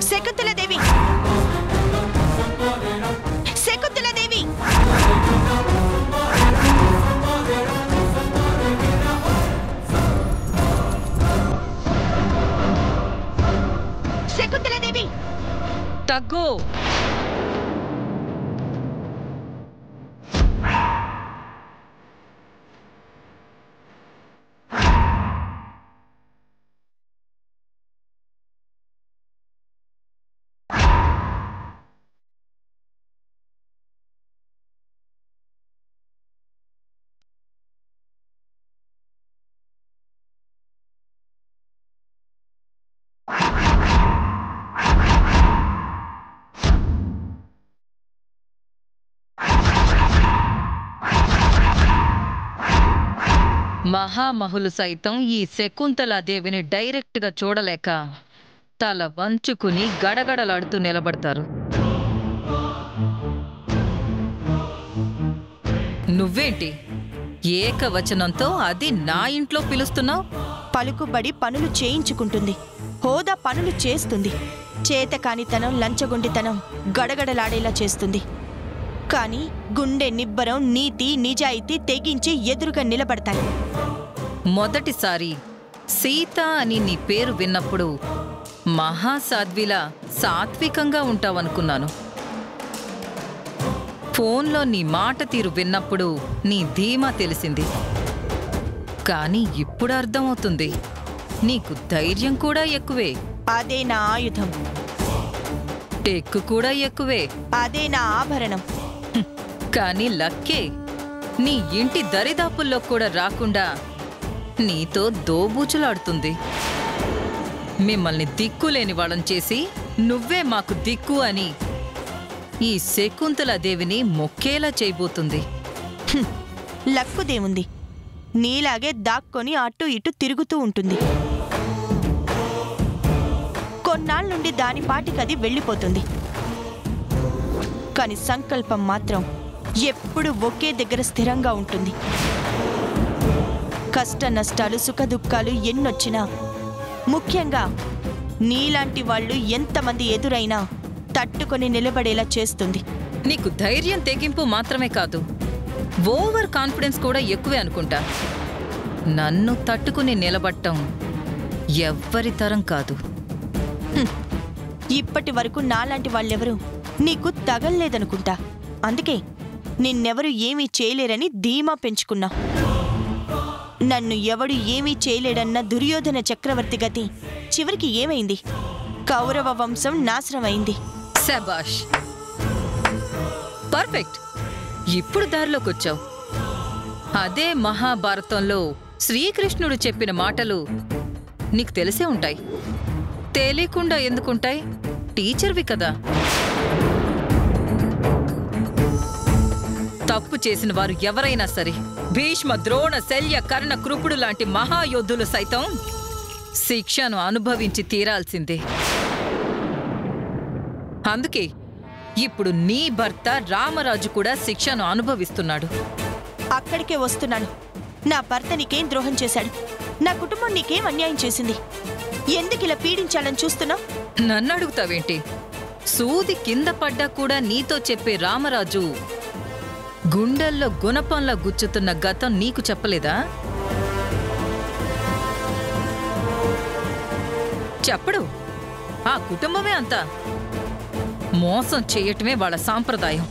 శకుంతలాదేవి, శకుంతలాదేవి, శకుంతలాదేవి, తగ్గు. మహామహులు సైతం ఈ శకుంతలాదేవిని డైరెక్ట్గా చూడలేక తల వంచుకుని గడగడలాడుతూ నిలబడతారు. నువ్వేంటి ఏకవచనంతో అది నా ఇంట్లో పిలుస్తున్నావు? పలుకుబడి పనులు చేయించుకుంటుంది, హోదా పనులు చేస్తుంది, చేతకానితనం లంచగొండితనం గడగడలాడేలా చేస్తుంది. కానీ గుండె నిబ్బరం నీతి నిజాయితీ తెగించి ఎదురుగా నిలబడతాయి. మొదటిసారి సీత అని నీ పేరు విన్నప్పుడు మహాసాధ్విలా సాత్వికంగా ఉంటావనుకున్నాను. ఫోన్లో నీ మాట తీరు విన్నప్పుడు నీ ధీమా తెలిసింది. కానీ ఇప్పుడు అర్థమవుతుంది, నీకు ధైర్యం కూడా ఎక్కువే. అదే నా ఆయుధం. టెక్కు కూడా ఎక్కువే. అదే నా ఆభరణం. కానీ లక్కే నీ ఇంటి దరిదాపుల్లో కూడా రాకుండా నీతో దోబూచులాడుతుంది. మిమ్మల్ని దిక్కులేని వాళ్ళని చేసి నువ్వే మాకు దిక్కు అని ఈ శకుంతలాదేవిని మొక్కేలా చేయబోతుంది. లక్కుదేముంది, నీలాగే దాక్కొని అటు ఇటు తిరుగుతూ ఉంటుంది. కొన్నాళ్ళ నుండి దాని పాటికది వెళ్ళిపోతుంది. కాని సంకల్పం మాత్రం ఎప్పుడు ఒకే దగ్గర స్థిరంగా ఉంటుంది. కష్ట నష్టాలు సుఖదుఖాలు ఎన్నొచ్చినా, ముఖ్యంగా నీలాంటి వాళ్ళు ఎంతమంది ఎదురైనా తట్టుకొని నిలబడేలా చేస్తుంది. నీకు ధైర్యం తెగింపు మాత్రమే కాదు, ఓవర్ కాన్ఫిడెన్స్ కూడా ఎక్కువే అనుకుంటా. నన్ను తట్టుకుని నిలబడటం ఎవ్వరి తరం కాదు. ఇప్పటి వరకు నాలాంటి వాళ్ళెవరూ నీకు తగల్లేదనుకుంటా. అందుకే నిన్నెవరు ఏమీ చేయలేరని ధీమా పెంచుకున్నా. నన్ను ఎవడు ఏమీ చేయలేడన్న దుర్యోధన చక్రవర్తి గతి చివరికి ఏమైంది? కౌరవ వంశం నాశనమైంది. శభాష్, పర్ఫెక్ట్. ఇప్పుడు దారిలోకొచ్చావు. అదే మహాభారతంలో శ్రీకృష్ణుడు చెప్పిన మాటలు నీకు తెలిసే ఉంటాయి. తెలియకుండా ఎందుకుంటాయి? టీచర్వి కదా. తప్పు చేసిన వారు ఎవరైనా సరే, భీష్మ ద్రోణ శల్య కర్ణ కృపుడు లాంటి మహాయోధులు సైతం శిక్షను అనుభవించి తీరాల్సిందే. అందుకే ఇప్పుడు నీ భర్త రామరాజు కూడా శిక్షను అనుభవిస్తున్నాడు. అక్కడికే వస్తున్నాను. నా భర్త నీకేం ద్రోహం చేశాడు? నా కుటుంబం నీకేం అన్యాయం చేసింది? ఎందుకిలా పీడించాలని చూస్తున్నా? నన్ను అడుగుతావేంటి? సూది కింద పడ్డా కూడా నీతో చెప్పే రామరాజు గుండెల్లో గుణపంలా గుచ్చుతున్న గతం నీకు చెప్పలేదా? చెప్పడు. ఆ కుటుంబమే అంతా. మోసం చెయ్యటమే వాళ్ళ సాంప్రదాయం.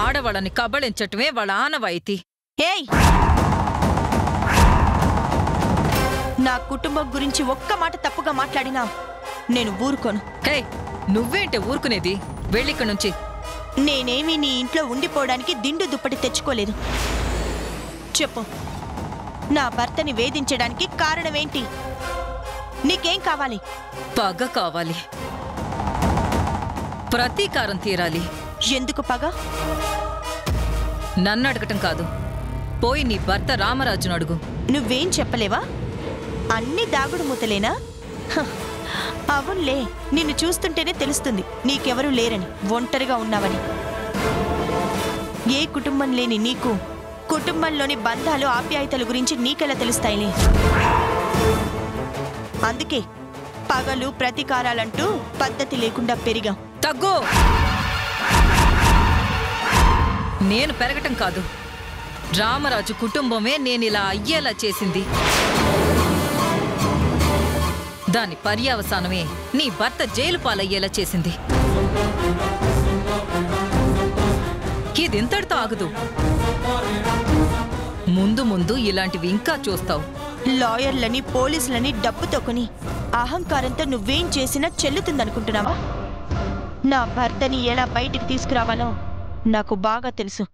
ఆడవాళ్ళని కబళించటమే వాళ్ళ ఆనవాయితీ. ఏయ్, నా కుటుంబం గురించి ఒక్క మాట తప్పుగా మాట్లాడినా నేను ఊరుకోను. హే, నువ్వేంటే ఊరుకునేది? వెళ్ళిక్కడి నుంచి. నేనేమీ నీ ఇంట్లో ఉండిపోవడానికి దిండు దుప్పటి తెచ్చుకోలేదు. చెప్పు, నా భర్తని వేధించడానికి కారణమేంటి? నీకేం కావాలి? పగ కావాలి. ప్రతీకారం తీరాలి. ఎందుకు పగ? నన్ను అడగటం కాదు, పోయి నీ భర్త రామరాజును అడుగు. నువ్వేం చెప్పలేవా? అన్ని దాగుడు మూతలేనా? అవునులే, నిన్ను చూస్తుంటేనే తెలుస్తుంది నీకెవరూ లేరని, ఒంటరిగా ఉన్నావని. ఏ కుటుంబం లేని నీకు కుటుంబంలోని బంధాలు ఆప్యాయతల గురించి నీకెలా తెలుస్తాయిలే. అందుకే పగలు ప్రతీకారాలంటూ పద్ధతి లేకుండా పెరిగాం. తగ్గు. నేను పెరగటం కాదు, రామరాజు కుటుంబమే నేనిలా అయ్యేలా చేసింది. దాని పర్యవసానమే నీ భర్త జైలు పాలయ్యేలా చేసింది. ఇదింతటితో ఆగదు. ముందు ముందు ఇలాంటివి ఇంకా చూస్తావు. లాయర్లని పోలీసులని డబ్బుతో కొని అహంకారంతో నువ్వేం చేసినా చెల్లుతుందనుకుంటున్నావా? నా భర్తని ఎలా బయటికి తీసుకురావాలో నాకు బాగా తెలుసు.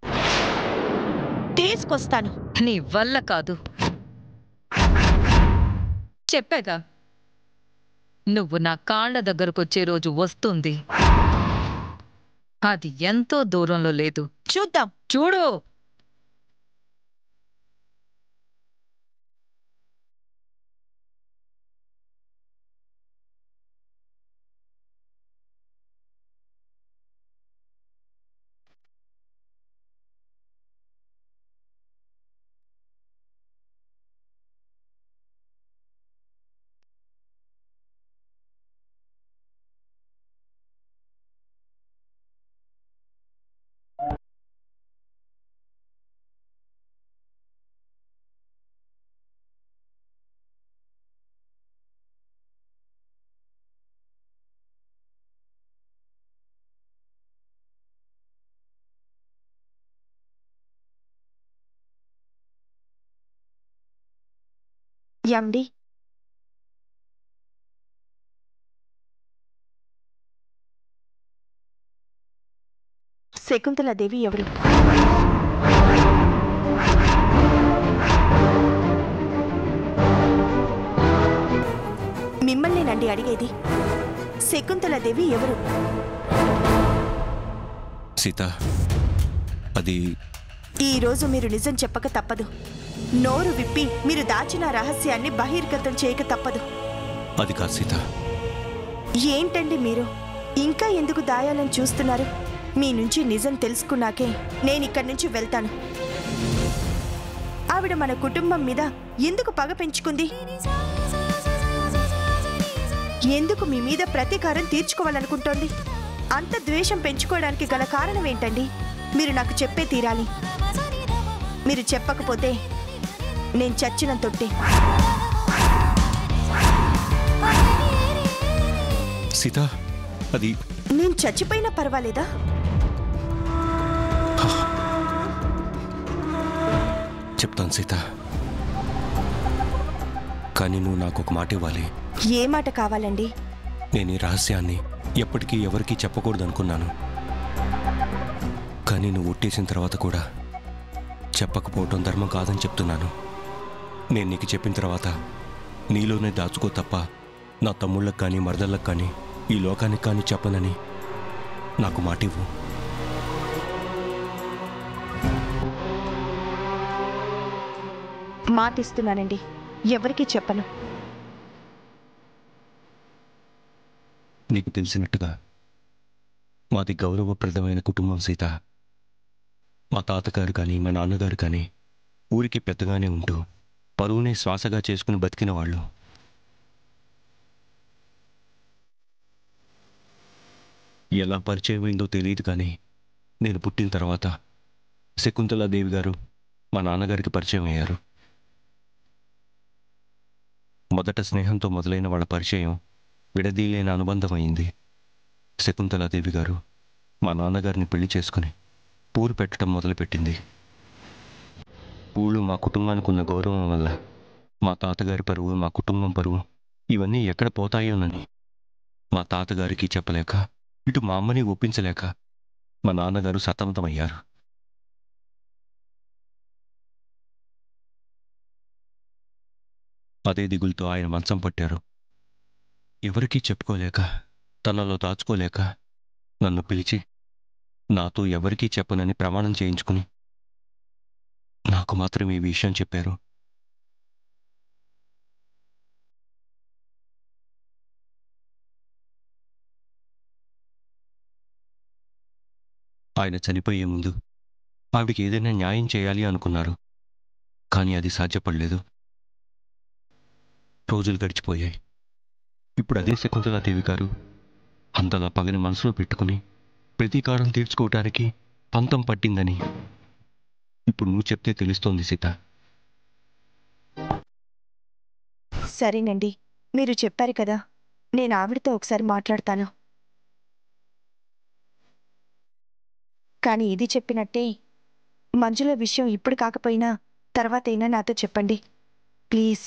తీసుకొస్తాను. నీ వల్ల కాదు. చెప్పాగా, నువ్వు నా కాళ్ల దగ్గరకొచ్చే రోజు వస్తుంది. అది ఎంతో దూరంలో లేదు. చూద్దాం. చూడు. యండి, శకుంతలాదేవి ఎవరు? మిమ్మల్ని నండి అడిగేది. శకుంతలాదేవి ఎవరు? సీత, అది ఈరోజు మీరు నిజం చెప్పక తప్పదు. నోరు విప్పి మీరు దాచిన రహస్యాన్ని బహిర్గతం చేయక తప్పదు. అది కాదు సీత. ఏంటండి మీరు ఇంకా ఎందుకు దాయాలని చూస్తున్నారు? మీ నుంచి నిజం తెలుసుకున్నాకే నేనిక్కడి నుంచి వెళ్తాను. ఆవిడ మన కుటుంబం మీద ఎందుకు పగ పెంచుకుంది? ఎందుకు మీ మీద ప్రతీకారం తీర్చుకోవాలనుకుంటోంది? అంత ద్వేషం పెంచుకోవడానికి గల కారణం ఏంటండి? మీరు నాకు చెప్పే తీరాలి. మీరు చెప్పకపోతే నేను చచ్చిన తొట్టే. సీత, అది నేను చచ్చిపోయినా పర్వాలేదా? చెప్తాను సీత, కానీ నువ్వు నాకు ఒక మాట ఇవ్వాలి. ఏ మాట కావాలండి? నేను ఈ రహస్యాన్ని ఎప్పటికీ ఎవరికీ చెప్పకూడదు అనుకున్నాను. కానీ నువ్వు ఒట్టేసిన తర్వాత కూడా చెప్పకపోవటం ధర్మం కాదని చెప్తున్నాను. నేను నీకు చెప్పిన తర్వాత నీలోనే దాచుకో తప్ప నా తమ్ముళ్ళకు కానీ మరదళ్ళకు కానీ ఈ లోకానికి కానీ చెప్పనని నాకు మాట ఇవ్వు. మాటిస్తున్నానండి, ఎవరికీ చెప్పను. నీకు తెలిసినట్టుగా మాది గౌరవప్రదమైన కుటుంబం సీత. మా తాతగారు కానీ మా నాన్నగారు కానీ ఊరికి పెద్దగానే ఉంటూ పరువునే శ్వాసగా చేసుకుని బతికిన వాళ్ళు. ఎలా పరిచయం అయిందో తెలియదు, కానీ నేను పుట్టిన తర్వాత శకుంతలాదేవి గారు మా నాన్నగారికి పరిచయం అయ్యారు. మొదట స్నేహంతో మొదలైన వాళ్ళ పరిచయం విడదీయలేని అనుబంధం అయింది. శకుంతలాదేవి గారు మా నాన్నగారిని పెళ్లి చేసుకుని పూలు పెట్టడం మొదలుపెట్టింది. పూలు మా కుటుంబానికి ఉన్న గౌరవం వల్ల మా తాతగారి పరువు, మా కుటుంబం పరువు ఇవన్నీ ఎక్కడ పోతాయోనని మా తాతగారికి చెప్పలేక, ఇటు మా అమ్మని ఒప్పించలేక మా నాన్నగారు సతమతమయ్యారు. అదే దిగులతో ఆయన మంచం పట్టారు. ఎవరికీ చెప్పుకోలేక, తనలో దాచుకోలేక నన్ను పిలిచి నాతో ఎవరికీ చెప్పనని ప్రమాణం చేయించుకుని నాకు మాత్రం ఈ విషయం చెప్పారు. ఆయన చనిపోయే ముందు ఆవిడికి ఏదైనా న్యాయం చేయాలి అనుకున్నారు. కానీ అది సాధ్యపడలేదు. రోజులు గడిచిపోయాయి. ఇప్పుడు అదే శకుంతలాదేవి గారు అంతలా పగని మనసులో పెట్టుకుని ప్రతీకారం తీర్చుకోవటానికి పంతం పట్టిందని ఇప్పుడు నువ్వు చెప్తే తెలుస్తోంది సీత. సరేనండి, మీరు చెప్పారు కదా, నేను ఆవిడతో ఒకసారి మాట్లాడతాను. కానీ ఇది చెప్పినట్టే మంజుల విషయం ఇప్పుడు కాకపోయినా తర్వాతైనా నాతో చెప్పండి ప్లీజ్.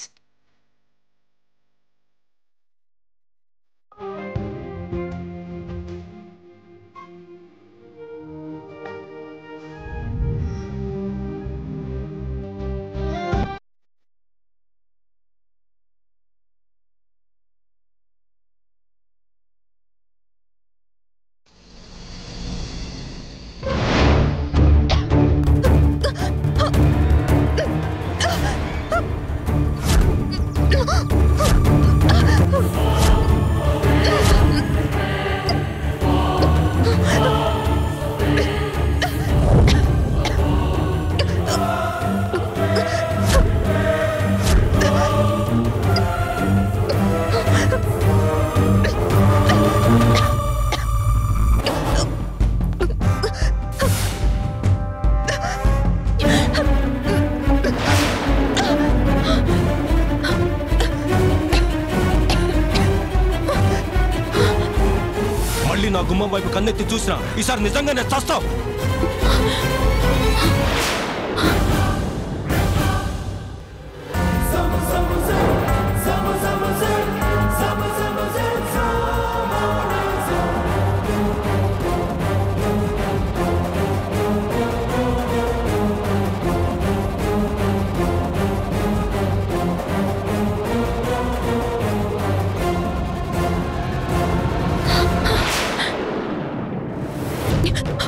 మళ్ళీ నా గుమ్మం వైపు కన్నెత్తి చూసినా ఈసారి నిజంగానే చస్తావు.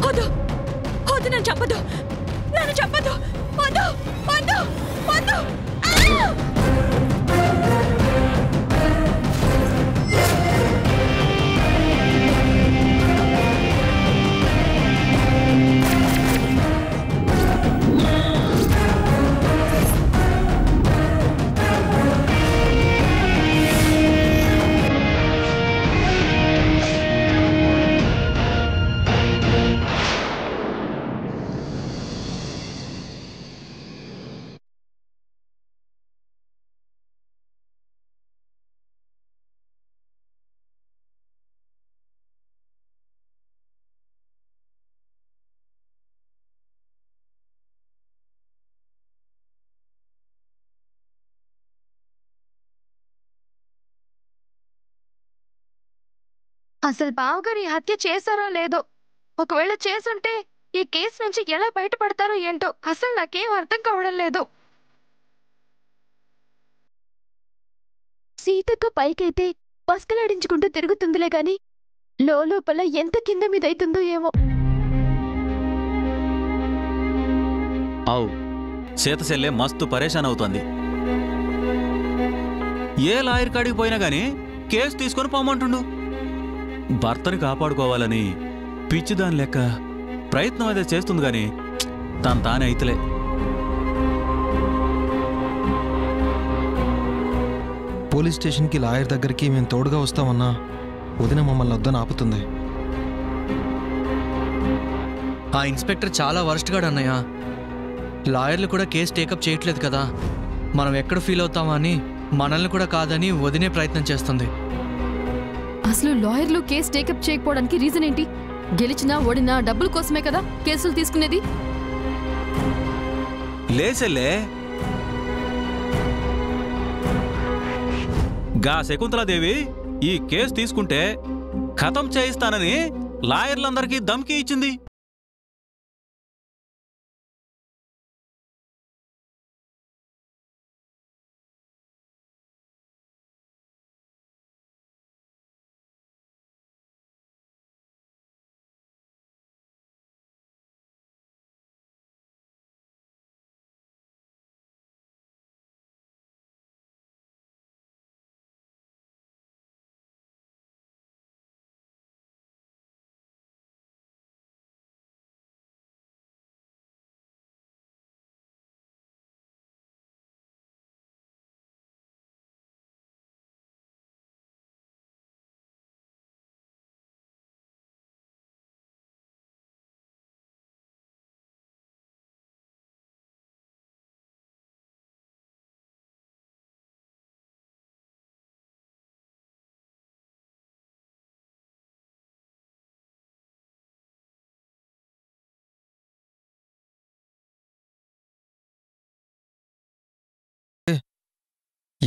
వద్దు వద్దు, నన్ను చంపదు, నన్ను చంపదు, వద్దు వద్దు వద్దు. అసలు బావగారు ఈ హత్య చేశారో లేదో, ఒకవేళ చేసుంటే ఈ కేసు నుంచి ఎలా బయటపడతారో ఏంటో అసలు నాకేం అర్థం కావడం లేదు. సీతక్క పైకైతే పస్కలాడించుకుంటూ తిరుగుతుందిలే గాని లోపల ఎంత కింద మీద అవుతుందో ఏమో. అవు సీత చెల్లె మస్తు పరేషాన్ అవుతోంది. ఏ లాయర్ కాడికి పోయినా గానీ కేసు తీసుకొని పోమంటుండు. భర్తని కాపాడుకోవాలని పిచ్చిదాని లెక్క ప్రయత్నం అయితే చేస్తుంది గాని తానే అయితలే. పోలీస్ స్టేషన్కి లాయర్ దగ్గరికి మేము తోడుగా వస్తామన్నా వదిన మమ్మల్ని వద్దని ఆపుతుంది. ఆ ఇన్స్పెక్టర్ చాలా వర్స్ట్గాడు అన్నయ్య. లాయర్లు కూడా కేసు టేకప్ చేయట్లేదు కదా, మనం ఎక్కడ ఫీల్ అవుతామా అని మనల్ని కూడా కాదని వదినే ప్రయత్నం చేస్తుంది. అసలు లాయర్లు కేసు టేకప్ చేయకపోవడానికి రీజన్ ఏంటి? గెలిచినా ఓడినా డబ్బుల కోసమే కదా కేసులు తీసుకునేది. లేచెల్లే గా శకుంతలాదేవి ఈ కేసు తీసుకుంటే ఖతం చేయిస్తానని లాయర్లందరికీ ధమ్కీ ఇచ్చింది.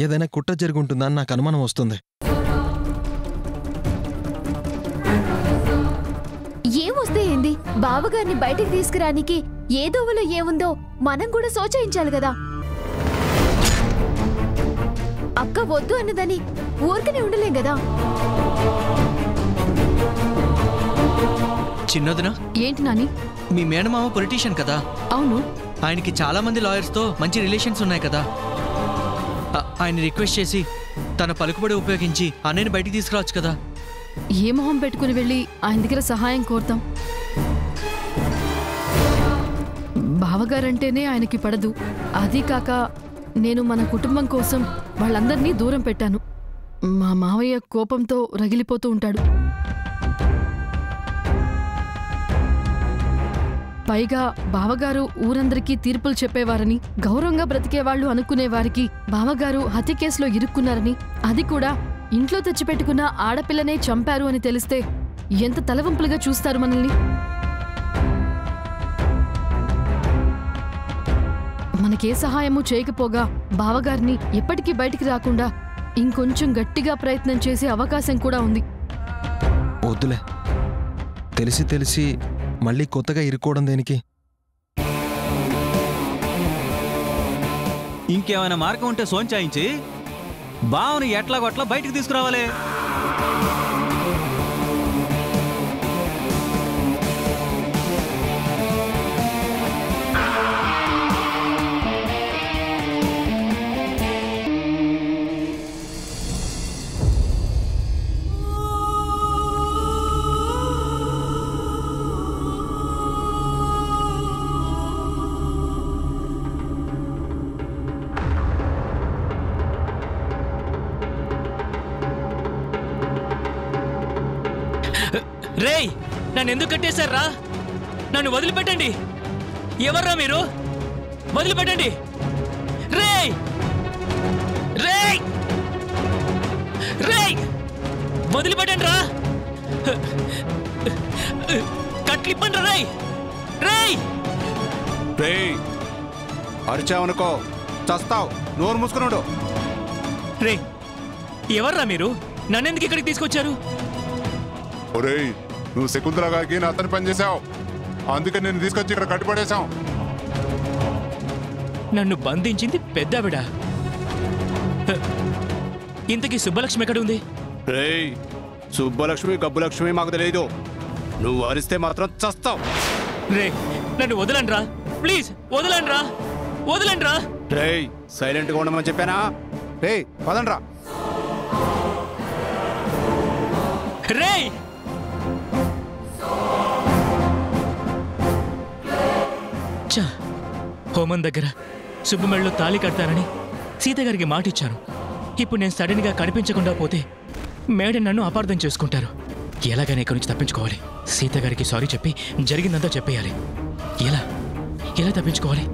ఏదైనా కుట్ర జరుగుంటుందా అని నాకు అనుమానం వస్తుంది. ఏమొస్తే ఏంది? బావగారిని బయటికి తీసుకురానికి ఏదోవలో ఏముందో మనం కూడా సోచాయించాలి కదా. అక్క వద్దు అన్నదని ఊరికనే ఉండలేం కదా. చిన్నదినా, ఏంటి నాని? మీ మేనమామ పొలిటీషియన్ కదా. అవును. ఆయనకి చాలా మంది లాయర్స్తో మంచి రిలేషన్స్ ఉన్నాయి కదా. ఆయన రిక్వెస్ట్ చేసి తన పలుకుబడి ఉపయోగించి అన్నయ్యని బయటికి తీసుకురావచ్చు కదా. ఏ మొహం పెట్టుకుని వెళ్ళి ఆయన దగ్గర సహాయం కోరుతాం? బావగారంటేనే ఆయనకి పడదు. అదీ కాక నేను మన కుటుంబం కోసం వాళ్ళందరినీ దూరం పెట్టాను. మా మావయ్య కోపంతో రగిలిపోతూ ఉంటాడు. పైగా బావగారు ఊరందరికీ తీర్పులు చెప్పేవారని, గౌరవంగా బ్రతికేవాళ్లు అనుకునేవారికి బావగారు హత్య కేసులో ఇరుక్కున్నారని, అది కూడా ఇంట్లో తెచ్చిపెట్టుకున్న ఆడపిల్లనే చంపారు అని తెలిస్తే ఎంత తలవంపులుగా చూస్తారు మనల్ని. మనకే సహాయము చేయకపోగా బావగారిని ఎప్పటికీ బయటికి రాకుండా ఇంకొంచెం గట్టిగా ప్రయత్నం చేసే అవకాశం కూడా ఉంది. వద్దులే, తెలిసి తెలిసి మళ్ళీ కొత్తగా ఇరుక్కోవడం దేనికి? ఇంకేమైనా మార్గం ఉంటే సోంచాయించి బావని ఎట్లాగొట్లా బయటికి తీసుకురావాలి. రేయ్, నన్ను ఎందుకు కట్టేశారా? నన్ను వదిలిపెట్టండి. ఎవర్రా మీరు? వదిలిపెట్టండి. రేయ్ రేయ్ రేయ్ వదిలిపెట్టండి రా. కట్లిప్పండి రేయ్. రేయ్ రేయ్, అరిచావనుకో చస్తావు. నోరు మూసుకున్నాడు. రే, ఎవర్రా మీరు? నన్నెందుకు ఇక్కడికి తీసుకొచ్చారు? ఒరేయ్, నువ్వు శకుంతల గారికి నా అతని పని చేశావు. అందుకే నేను తీసుకొచ్చి ఇక్కడ కట్టిపడేశాం. నన్ను బంధించింది పెద్దావిడ. ఇంతకీ సుబ్బలక్ష్మి ఎక్కడ ఉంది? రేయ్, సుబ్బలక్ష్మి గబ్బులక్ష్మి మాకు తెలియదు. నువ్వు అరిస్తే మాత్రం చస్తావు. రే, నన్ను వదలండ్రా, ప్లీజ్ వదలండ్రా, వదలండ్రా. రేయ్, సైలెంట్గా ఉండమని చెప్పానా? రేయ్, పదండ్రా. రేయ్ హోమం దగ్గర సుబ్బుమెళ్ళలో తాళి కడతానని సీతగారికి మాటిచ్చాను. ఇప్పుడు నేను సడన్గా కనిపించకుండా పోతే మేడం నన్ను అపార్థం చేసుకుంటారు. ఎలాగైనా ఇక్కడి నుంచి తప్పించుకోవాలి. సీతగారికి సారీ చెప్పి జరిగిందంతా చెప్పేయాలి. ఎలా ఎలా తప్పించుకోవాలి?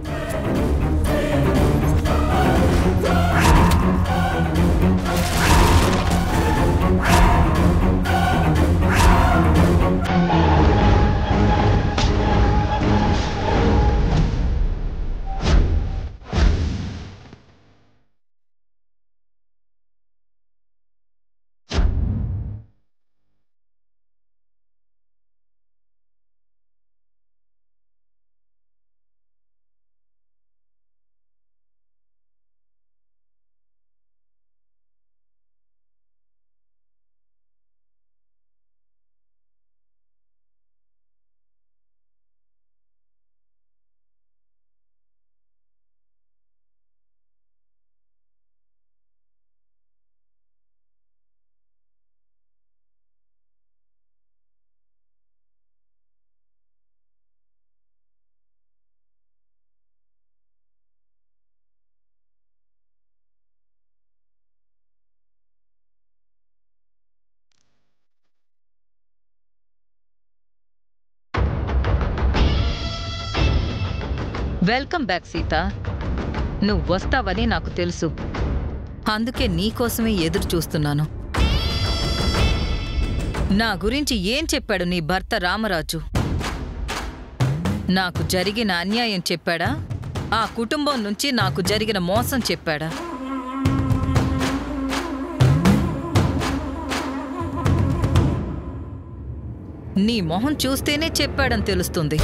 Welcome back Sita. నువ్వు వస్తావని నాకు తెలుసు. అందుకే నీకోసమే ఎదురు చూస్తున్నాను. నా గురించి ఏం చెప్పాడు నీ భర్త రామరాజు? నాకు జరిగిన అన్యాయం చెప్పాడా? ఆ కుటుంబం నుంచి నాకు జరిగిన మోసం చెప్పాడా? నీ మొహం చూస్తేనే చెప్పాడని తెలుస్తుంది.